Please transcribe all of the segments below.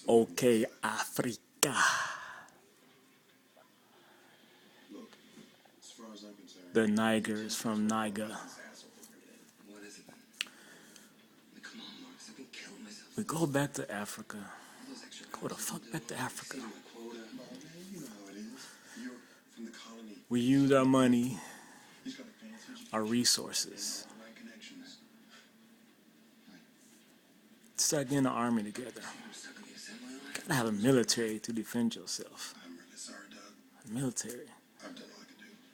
Okay, Africa. The Nigers from Niger. We go back to Africa. Go the fuck back to Africa. We use our money, our resources. Start getting an army together. Gotta have a military to defend yourself. Military.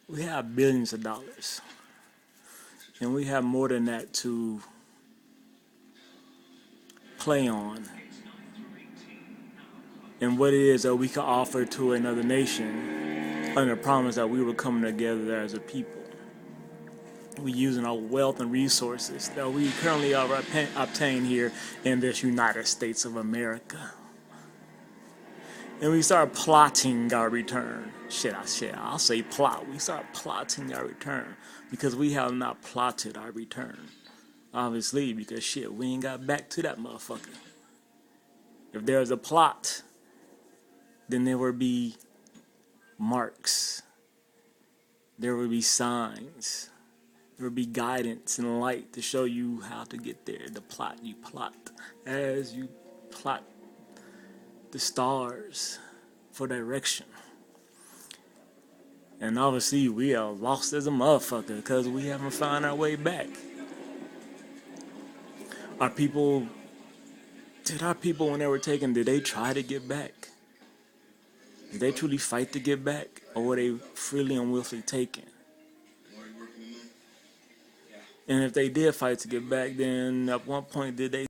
We have billions of dollars. And we have more than that to play on. And what it is that we can offer to another nation under the promise that we were coming together as a people. We're using our wealth and resources that we currently are obtained here in this United States of America. And we start plotting our return. I'll say plot. We start plotting our return because we have not plotted our return. Obviously, because we ain't got back to that motherfucker. If there's a plot, then there will be marks. There will be signs. There will be guidance and light to show you how to get there. The plot you plot as you plot the stars for direction. And obviously we are lost as a motherfucker because we haven't found our way back. Our people when they were taken, did they try to get back? Did they truly fight to get back? Or were they freely and willfully taken? And if they did fight to get back, then at one point did they